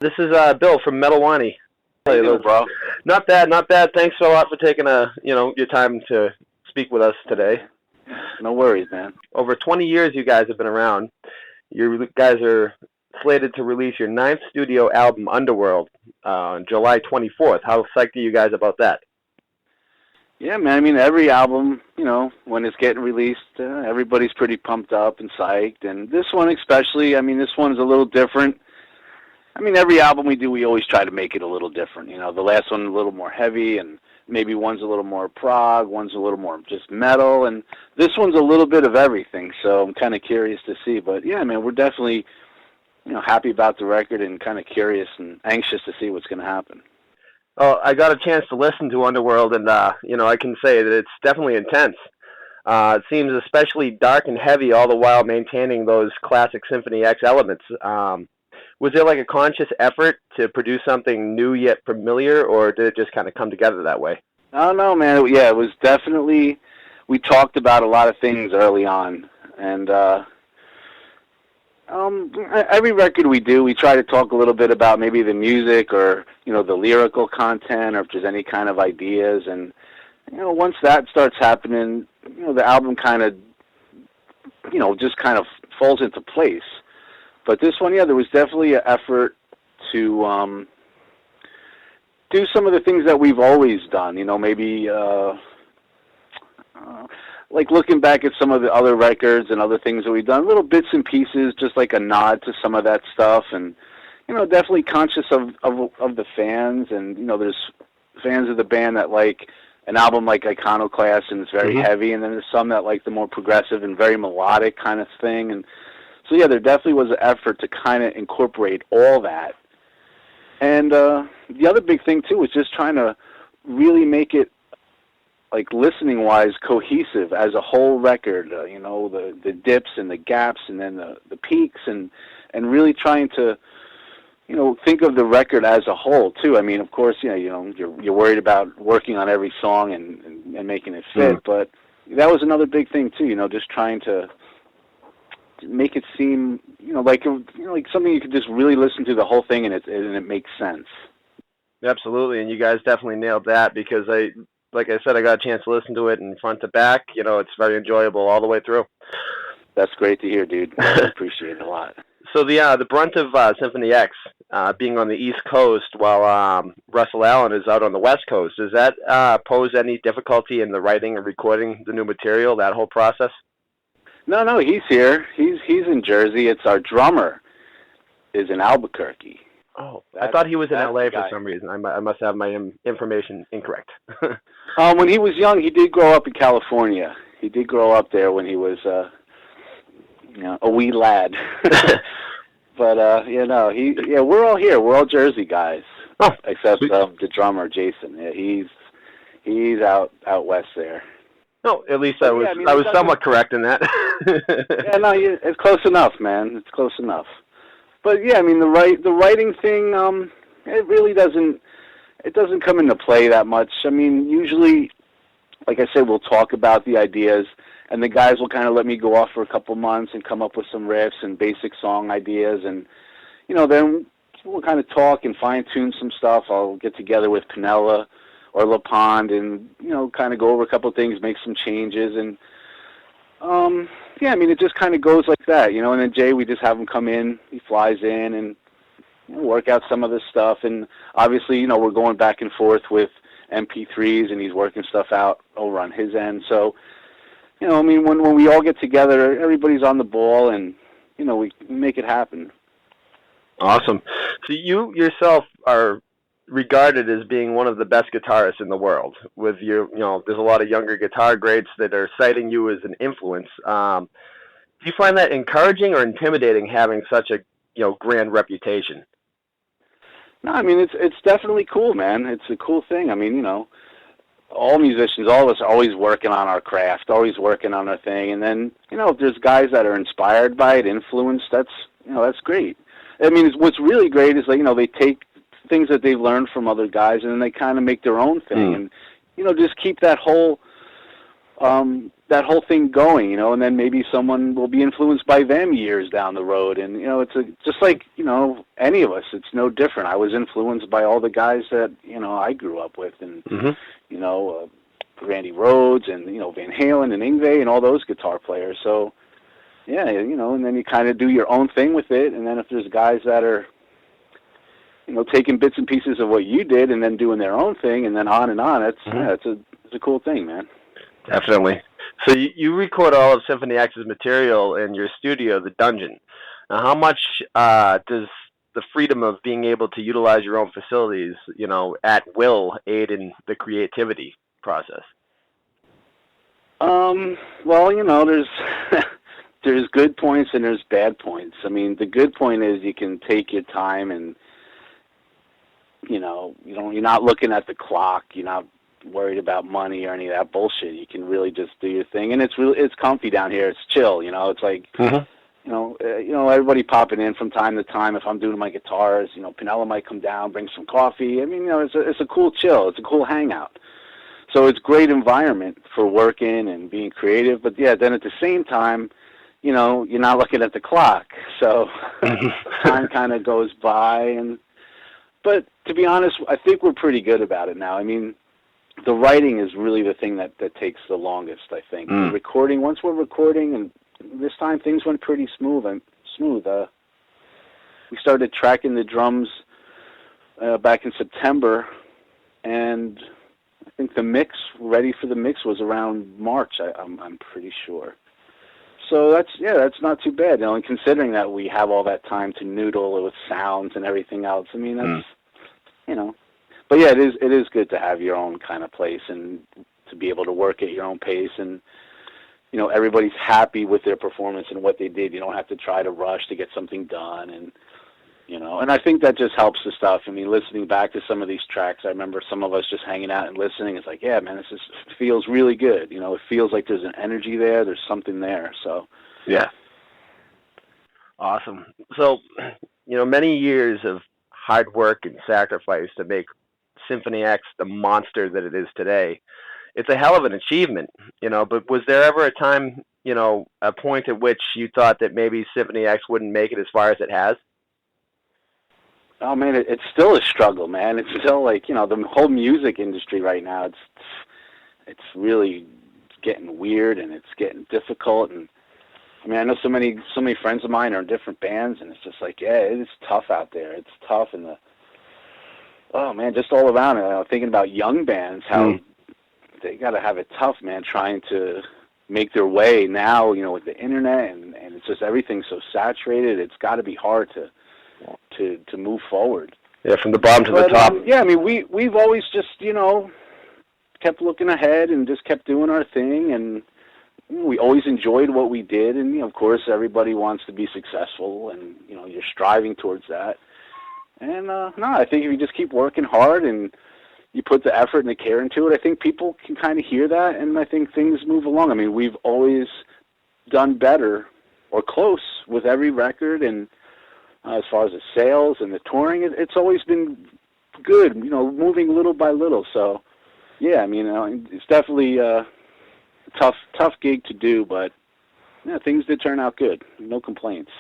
This is Bill from Metal Wani. How you doing, bro? Not bad, not bad. Thanks a lot for taking your time to speak with us today. No worries, man. Over 20 years you guys have been around. You guys are slated to release your 9th studio album, Underworld, on July 24th. How psyched are you guys about that? Yeah, man. I mean, every album, when it's getting released, everybody's pretty pumped up and psyched. And this one especially, I mean, this one's a little different. I mean, every album we do, we always try to make it a little different. The last one a little more heavy, and maybe one's a little more prog, one's a little more just metal, and this one's a little bit of everything. So I'm kind of curious to see. But yeah, man, we're definitely, happy about the record and kind of curious and anxious to see what's going to happen. Oh, I got a chance to listen to Underworld, and I can say that it's definitely intense. It seems especially dark and heavy, all the while maintaining those classic Symphony X elements. Was there like a conscious effort to produce something new yet familiar, or did it just kind of come together that way? Oh, no, man. It was definitely, we talked about a lot of things early on. And every record we do, we try to talk a little bit about maybe the music or, the lyrical content, or if there's any kind of ideas. And, once that starts happening, the album kind of, just kind of falls into place. But this one, there was definitely an effort to do some of the things that we've always done. Maybe like looking back at some of the other records and other things that we've done, little bits and pieces, just like a nod to some of that stuff. And, definitely conscious of the fans. And, there's fans of the band that like an album like Iconoclast and it's very heavy. And then there's some that like the more progressive and very melodic kind of thing. And so, yeah, there definitely was an effort to kind of incorporate all that. And the other big thing, too, was just trying to really make it, like, listening-wise, cohesive as a whole record, the dips and the gaps and then the peaks and really trying to, think of the record as a whole, too. I mean, of course, you're worried about working on every song and making it fit, but that was another big thing, too, just trying to make it seem, like something you could just really listen to the whole thing and it makes sense. Absolutely, and you guys definitely nailed that because like I said, I got a chance to listen to it in front to back. It's very enjoyable all the way through. That's great to hear, dude. I appreciate it a lot. So the brunt of Symphony X being on the East Coast while Russell Allen is out on the West Coast, does that pose any difficulty in the writing and recording the new material, that whole process? No, he's here. He's in Jersey. It's our drummer is in Albuquerque. Oh, I thought he was in L.A. for some reason. I must have my information incorrect. When he was young, he did grow up in California. He did grow up there when he was a wee lad. But we're all here. We're all Jersey guys, except the drummer Jason. Yeah, he's out west there. No, at least I was somewhat correct in that. Yeah, no, it's close enough, man. It's close enough. But yeah, I mean the writing thing, it really doesn't come into play that much. I mean, usually, like I said, we'll talk about the ideas, and the guys will kind of let me go off for a couple months and come up with some riffs and basic song ideas, and then we'll kind of talk and fine tune some stuff. I'll get together with Pinella or LaPond and, kind of go over a couple of things, make some changes. And, I mean, it just kind of goes like that, And then Jay, we just have him come in. He flies in and work out some of this stuff. And obviously, we're going back and forth with MP3s, and he's working stuff out over on his end. So, I mean, when we all get together, everybody's on the ball, and, we make it happen. Awesome. So you yourself are regarded as being one of the best guitarists in the world. With your, there's a lot of younger guitar greats that are citing you as an influence. Do you find that encouraging or intimidating having such a, grand reputation? No, I mean, it's definitely cool, man. It's a cool thing. I mean, all musicians, all of us are always working on our craft, always working on our thing. And then, if there's guys that are inspired by it, influenced, that's great. I mean, what's really great is that, they take things that they've learned from other guys, and then they kind of make their own thing, and just keep that whole that whole thing going, and then maybe someone will be influenced by them years down the road. And, it's just like, any of us, it's no different. I was influenced by all the guys that, I grew up with, and, Randy Rhoads and, Van Halen and Yngwie and all those guitar players. So, yeah, and then you kind of do your own thing with it. And then if there's guys that are, taking bits and pieces of what you did and then doing their own thing and then on and on, it's a cool thing, man. Definitely. So you record all of Symphony X's material in your studio, The Dungeon. Now, how much does the freedom of being able to utilize your own facilities, at will, aid in the creativity process? Well, there's there's good points and there's bad points. I mean, the good point is you can take your time and, you're not looking at the clock. You're not worried about money or any of that bullshit. You can really just do your thing, and it's comfy down here. It's chill, It's like, everybody popping in from time to time. If I'm doing my guitars, Pinella might come down, bring some coffee. I mean, it's a cool chill. It's a cool hangout. So it's great environment for working and being creative. But yeah, then at the same time, you're not looking at the clock, so time kind of goes by. But to be honest, I think we're pretty good about it now. I mean, the writing is really the thing that takes the longest, I think. The recording, once we're recording, and this time things went pretty smooth. We started tracking the drums back in September, and I think ready for the mix was around March, I'm pretty sure. So that's not too bad, and considering that we have all that time to noodle with sounds and everything else. I mean, that's, But yeah, it is good to have your own kind of place and to be able to work at your own pace, and everybody's happy with their performance and what they did. You don't have to try to rush to get something done, and and I think that just helps the stuff. I mean, listening back to some of these tracks, I remember some of us just hanging out and listening. It's like, yeah, man, this feels really good. It feels like there's an energy there. There's something there. So yeah, awesome. So many years of hard work and sacrifice to make Symphony X the monster that it is today. It's a hell of an achievement, but was there ever a time, a point at which you thought that maybe Symphony X wouldn't make it as far as it has? Oh man, it's still a struggle, man. It's still like, the whole music industry right now, it's really getting weird and it's getting difficult. And I mean, I know so many friends of mine are in different bands, and it's just like, yeah, it's tough out there. It's tough, and oh man, just all around. Thinking about young bands, how they got to have it tough, man, trying to make their way now, with the internet, and it's just everything's so saturated. It's got to be hard to move forward. Yeah, from the bottom to the top. Yeah, I mean, we've always just, kept looking ahead and just kept doing our thing, and we always enjoyed what we did, and of course everybody wants to be successful, and you're striving towards that. And no, I think if you just keep working hard and you put the effort and the care into it, I think people can kind of hear that, and I think things move along. I mean, we've always done better or close with every record, and as far as the sales and the touring, it's always been good, moving little by little. So, yeah, I mean, it's definitely a tough gig to do, but yeah, things did turn out good. No complaints.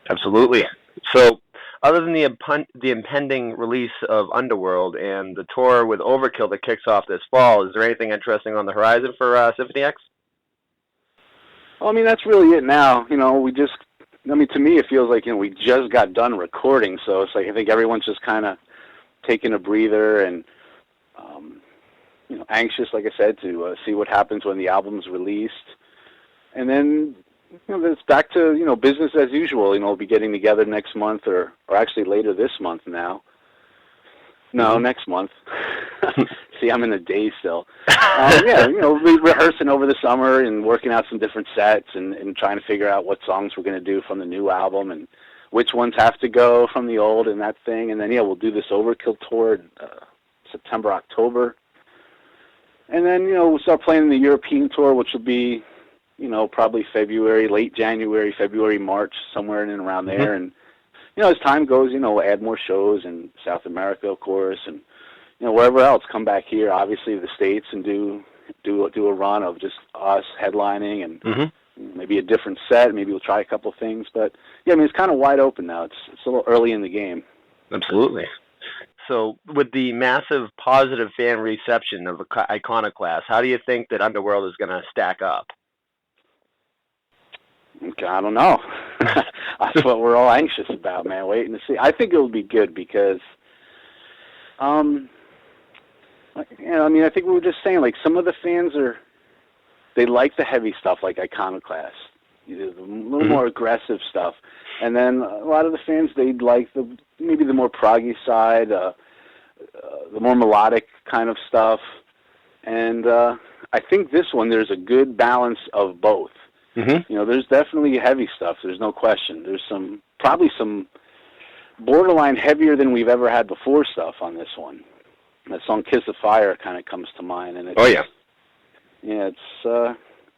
Absolutely. So, other than the impending release of Underworld and the tour with Overkill that kicks off this fall, is there anything interesting on the horizon for Symphony X? Well, I mean, that's really it now. To me, it feels like, we just got done recording, so it's like I think everyone's just kind of taking a breather and, anxious, like I said, to see what happens when the album's released. And then, it's back to, business as usual. We'll be getting together next month or actually later this month now. No, next month. See, I'm in a daze still. We're rehearsing over the summer and working out some different sets and trying to figure out what songs we're going to do from the new album and which ones have to go from the old and that thing. And then, we'll do this Overkill tour September, October. And then, we'll start playing the European tour, which will be, probably February, late January, February, March, somewhere in and around there. And, as time goes, we'll add more shows in South America, of course, and, wherever else, come back here, obviously the States, and do, do a run of just us headlining and Mm-hmm. maybe a different set. Maybe we'll try a couple things. But yeah, I mean, it's kind of wide open now. It's a little early in the game. Absolutely. So, with the massive positive fan reception of Iconoclast, how do you think that Underworld is going to stack up? Okay, I don't know. That's what we're all anxious about, man. Waiting to see. I think it'll be good because, I mean, I think we were just saying, like, some of the fans they like the heavy stuff, like Iconoclast, a little more aggressive stuff, and then a lot of the fans, they like maybe the more proggy side, the more melodic kind of stuff, and I think this one there's a good balance of both. Mm-hmm. There's definitely heavy stuff. There's no question. There's probably some borderline heavier than we've ever had before stuff on this one. That song "Kiss of Fire" kind of comes to mind, and it's,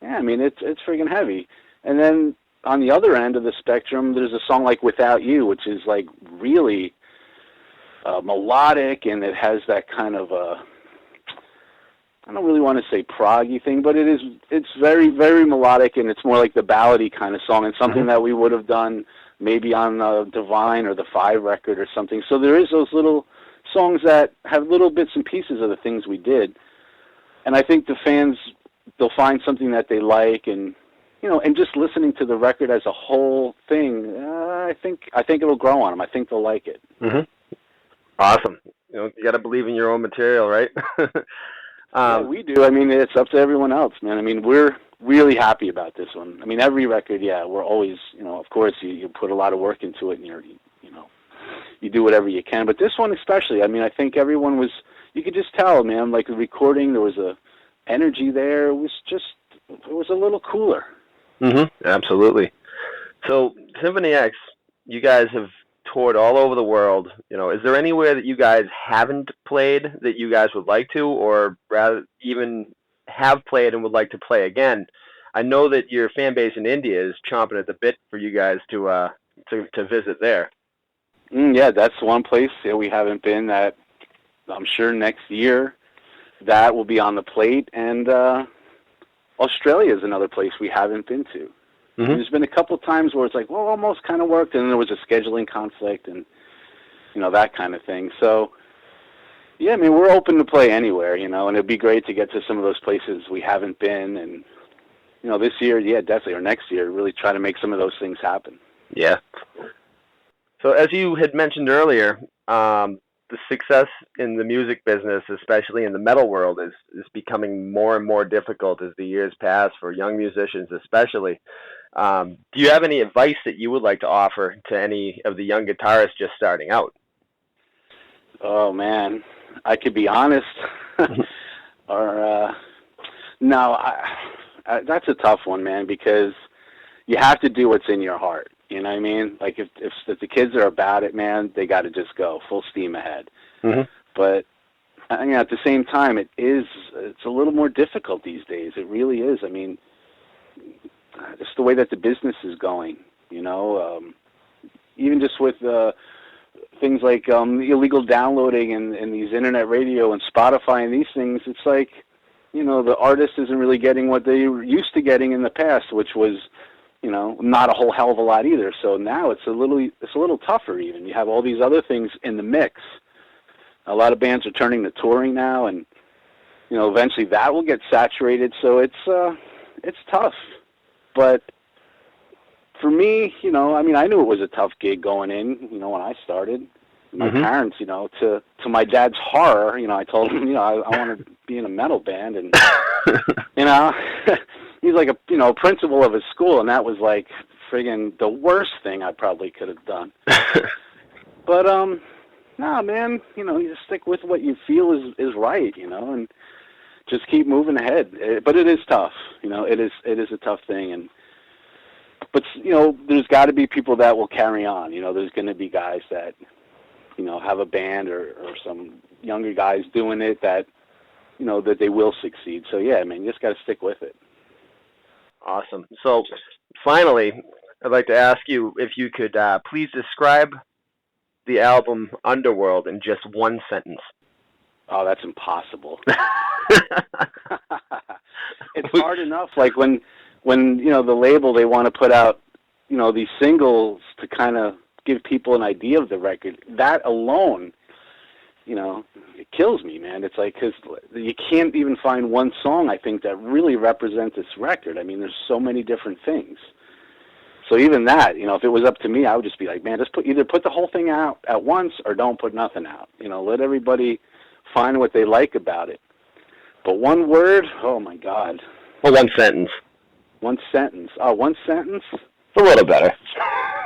I mean, it's freaking heavy. And then on the other end of the spectrum, there's a song like "Without You," which is like really melodic, and it has that kind of I don't really want to say proggy thing, but it's very, very melodic, and it's more like the ballady kind of song, and something that we would have done maybe on the Divine or the 5 record or something. So there is those little songs that have little bits and pieces of the things we did, and I think the fans, they'll find something that they like, and and just listening to the record as a whole thing, I think it'll grow on them. I think they'll like it. Mm-hmm. Awesome. You got to believe in your own material, right? Yeah, we do. I mean, it's up to everyone else, man. I mean, we're really happy about this one. I mean, every record, we're always, of course, you put a lot of work into it, and you do whatever you can. But this one especially, I mean, I think everyone was, you could just tell, man, like the recording, there was a energy there. It was a little cooler. Mm-hmm. Absolutely. So, Symphony X, you guys have toured all over the world. Is there anywhere that you guys haven't played that you guys would like to, or rather even have played and would like to play again? I know that your fan base in India is chomping at the bit for you guys to visit there. Yeah, that's one place that we haven't been that I'm sure next year that will be on the plate, and Australia is another place we haven't been to. Mm-hmm. There's been a couple of times where it's like, well, almost kind of worked, and then there was a scheduling conflict and, that kind of thing. So, yeah, I mean, we're open to play anywhere, and it'd be great to get to some of those places we haven't been. And, this year, yeah, definitely, or next year, really try to make some of those things happen. Yeah. So as you had mentioned earlier, the success in the music business, especially in the metal world, is becoming more and more difficult as the years pass for young musicians especially. Do you have any advice that you would like to offer to any of the young guitarists just starting out? Oh, man. I could be honest. Or, no, that's a tough one, man, because you have to do what's in your heart. You know what I mean? Like, if the kids are about it, man, they got to just go full steam ahead. Mm-hmm. But at the same time, it's a little more difficult these days. It really is. I mean, just the way that the business is going, even just with things like illegal downloading and these internet radio and Spotify and these things, it's like, the artist isn't really getting what they were used to getting in the past, which was, not a whole hell of a lot either. So now it's a little tougher even. You have all these other things in the mix. A lot of bands are turning to touring now, and, eventually that will get saturated. So it's tough. But for me, I mean, I knew it was a tough gig going in, when I started. My parents, to my dad's horror, I told him, I want to be in a metal band, and, he's like a principal of his school, and that was like friggin' the worst thing I probably could have done. But nah, man, you just stick with what you feel is right, and just keep moving ahead. But it is tough, it is a tough thing, but there's got to be people that will carry on. There's going to be guys that have a band or some younger guys doing it that that they will succeed. So yeah, I mean, you just got to stick with it. Awesome. So, finally, I'd like to ask you if you could please describe the album Underworld in just one sentence. Oh, that's impossible. It's hard enough. Like when the label, they want to put out these singles to kind of give people an idea of the record. That alone, it kills me, man. It's like, because you can't even find one song, I think, that really represents this record. I mean, there's so many different things. So even that, if it was up to me, I would just be like, man, just either put the whole thing out at once or don't put nothing out. Let everybody find what they like about it. But one word, oh my God. Well, one sentence. One sentence. Oh, one sentence? It's a little better.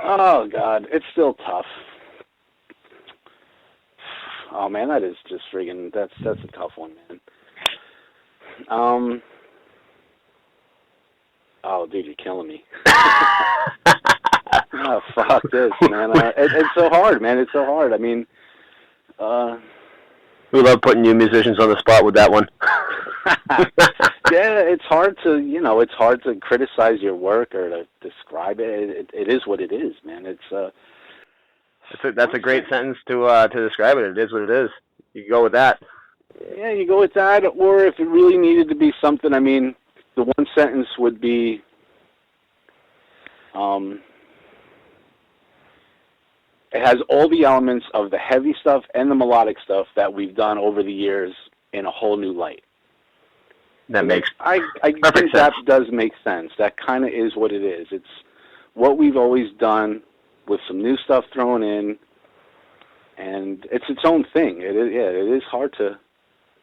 Oh God, it's still tough. Oh man, that is just friggin', that's a tough one, man. Oh, dude, you're killing me. Oh, fuck this, man. It's so hard, man. It's so hard. I mean, we love putting you musicians on the spot with that one. Yeah, it's hard to criticize your work or to describe it. It is what it is, man. That's a great sentence to describe it. It is what it is. You can go with that. Yeah, you go with that, or if it really needed to be something, I mean, the one sentence would be, it has all the elements of the heavy stuff and the melodic stuff that we've done over the years in a whole new light. That makes I think sense. That does make sense. That kind of is what it is. It's what we've always done with some new stuff thrown in, and it's its own thing. It is hard to,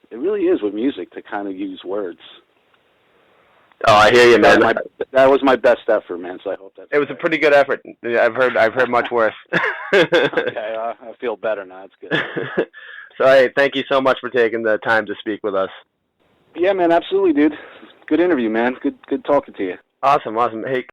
it really is with music to kind of use words. Oh, I hear you, man. That was my best effort, man. So I hope that. It was a pretty good effort. I've heard much worse. Okay, I feel better now. It's good. So, hey, thank you so much for taking the time to speak with us. Yeah, man, absolutely, dude. Good interview, man. Good talking to you. Awesome. Hey.